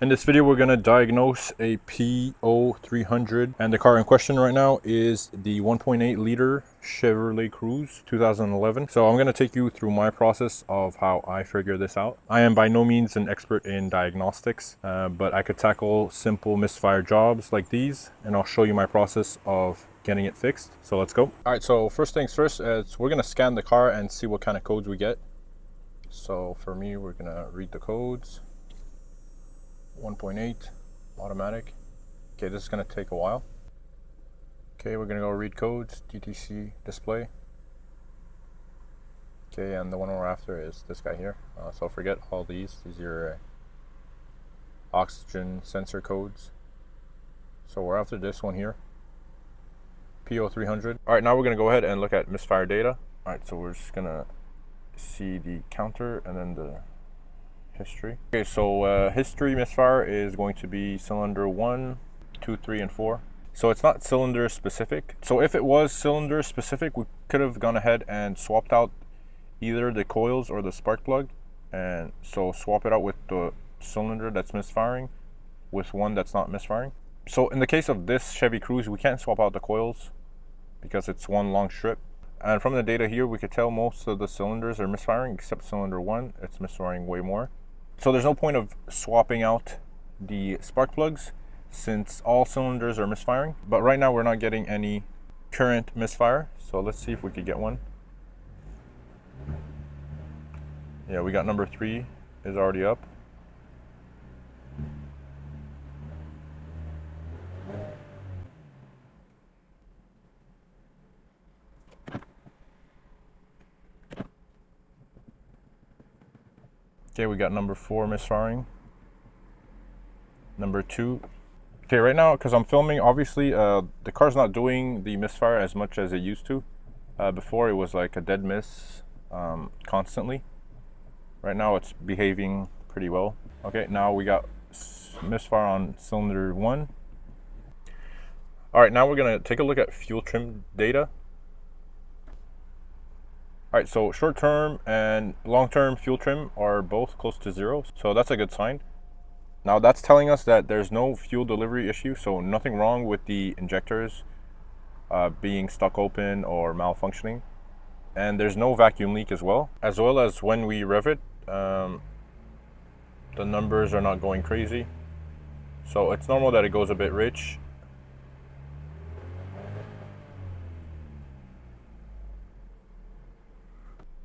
In this video, we're going to diagnose a P0300, and the car in question right now is the 1.8 liter Chevrolet Cruze 2011. So I'm going to take you through my process of how I figure this out. I am by no means an expert in diagnostics, but I could tackle simple misfire jobs like these, and I'll show you my process of getting it fixed. So let's go. All right, so first things first, we're going to scan the car and see what kind of codes we get. So for me, we're going to read the codes. 1.8 automatic. Okay, this is going to take a while. Okay, we're going to go read codes, DTC display. Okay, and the one we're after is this guy here. So forget all these are your oxygen sensor codes. So we're after this one here, P0300. All right, now we're going to go ahead and look at misfire data. All right, so we're just going to see the counter and then the history. Okay, so history misfire is going to be cylinder 1, 2, 3, and 4. So it's not cylinder specific. So if it was cylinder specific, we could have gone ahead and swapped out either the coils or the spark plug, and so swap it out with the cylinder that's misfiring with one that's not misfiring. So in the case of this Chevy Cruze, we can't swap out the coils because it's one long strip. And from the data here, we could tell most of the cylinders are misfiring except cylinder 1. It's misfiring way more. So there's no point of swapping out the spark plugs since all cylinders are misfiring. But right now we're not getting any current misfire. So let's see if we could get one. Yeah, we got number 3 is already up. Okay, we got number 4 misfiring. Number 2. Okay, right now, because I'm filming, obviously, the car's not doing the misfire as much as it used to. Before, it was like a dead miss constantly. Right now, it's behaving pretty well. Okay, now we got misfire on cylinder 1. All right, now we're going to take a look at fuel trim data. All right, so short-term and long-term fuel trim are both close to 0, so that's a good sign. Now that's telling us that there's no fuel delivery issue, so nothing wrong with the injectors being stuck open or malfunctioning. And there's no vacuum leak as well as when we rev it, the numbers are not going crazy. So it's normal that it goes a bit rich.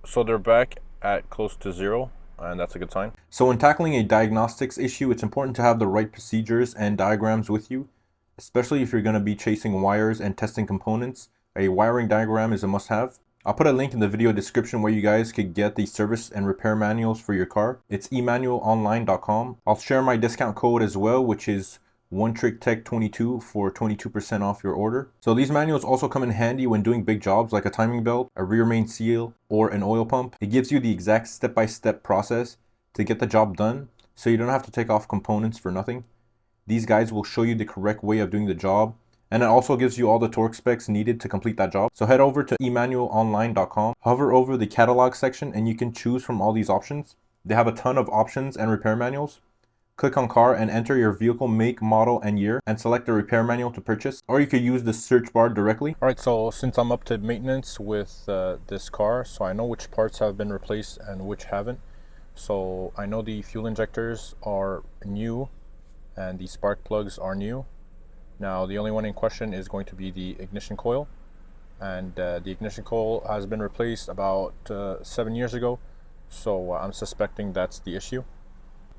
So they're back at close to 0, and that's a good sign. So when tackling a diagnostics issue, it's important to have the right procedures and diagrams with you, especially if you're going to be chasing wires and testing components. A wiring diagram is a must-have. I'll put a link in the video description where you guys could get the service and repair manuals for your car. It's emmanualonline.com. I'll share my discount code as well, which is OneTrickTech22 for 22% off your order. So these manuals also come in handy when doing big jobs like a timing belt, a rear main seal, or an oil pump. It gives you the exact step-by-step process to get the job done, so you don't have to take off components for nothing. These guides will show you the correct way of doing the job, and it also gives you all the torque specs needed to complete that job. So head over to emmanualonline.com, hover over the catalog section, and you can choose from all these options. They have a ton of options and repair manuals. Click on car and enter your vehicle make, model, and year, and select the repair manual to purchase, or you could use the search bar directly. All right, so since I'm up to maintenance with this car, so I know which parts have been replaced and which haven't. So I know the fuel injectors are new and the spark plugs are new. Now the only one in question is going to be the ignition coil, and the ignition coil has been replaced about 7 years ago, so I'm suspecting that's the issue.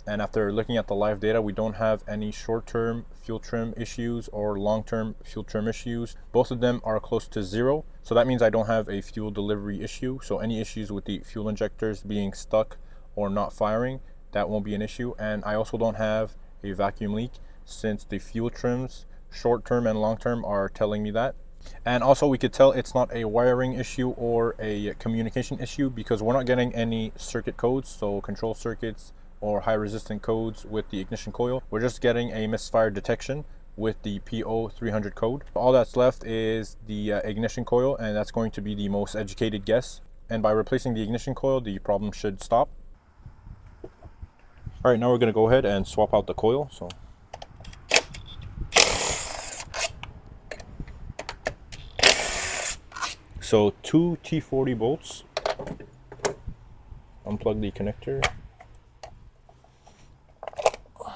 And after looking at the live data, we don't have any short-term fuel trim issues or long-term fuel trim issues. Both of them are close to 0. So that means I don't have a fuel delivery issue. So any issues with the fuel injectors being stuck or not firing, that won't be an issue. And I also don't have a vacuum leak since the fuel trims, short-term and long-term, are telling me that. And also we could tell it's not a wiring issue or a communication issue because we're not getting any circuit codes, so control circuits or high resistant codes with the ignition coil. We're just getting a misfire detection with the P0300 code. All that's left is the ignition coil, and that's going to be the most educated guess. And by replacing the ignition coil, the problem should stop. All right, now we're gonna go ahead and swap out the coil. So 2 T40 bolts. Unplug the connector. All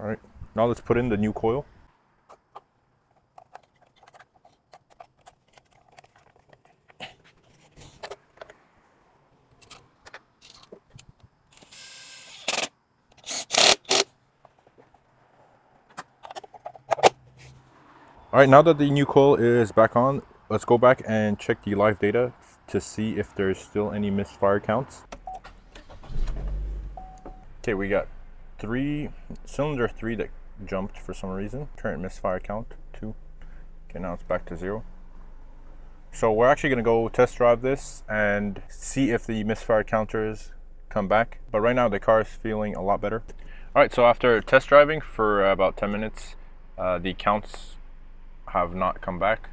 right, now let's put in the new coil. All right, now that the new coil is back on, let's go back and check the live data to see if there's still any misfire counts. Okay, we got cylinder 3 that jumped for some reason. Current misfire count 2. Okay, now it's back to 0. So we're actually gonna go test drive this and see if the misfire counters come back. But right now the car is feeling a lot better. All right, so after test driving for about 10 minutes, the counts have not come back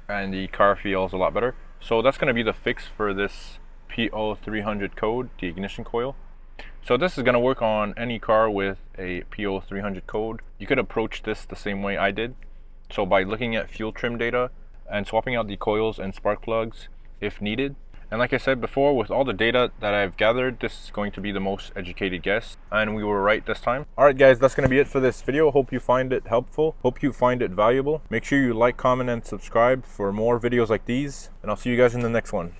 and the car feels a lot better. So that's going to be the fix for this P0300 code, the ignition coil. So this is going to work on any car with a P0300 code. You could approach this the same way I did. So by looking at fuel trim data and swapping out the coils and spark plugs if needed. And like I said before, with all the data that I've gathered, this is going to be the most educated guess. And we were right this time. All right, guys, that's going to be it for this video. Hope you find it helpful. Hope you find it valuable. Make sure you like, comment, and subscribe for more videos like these. And I'll see you guys in the next one.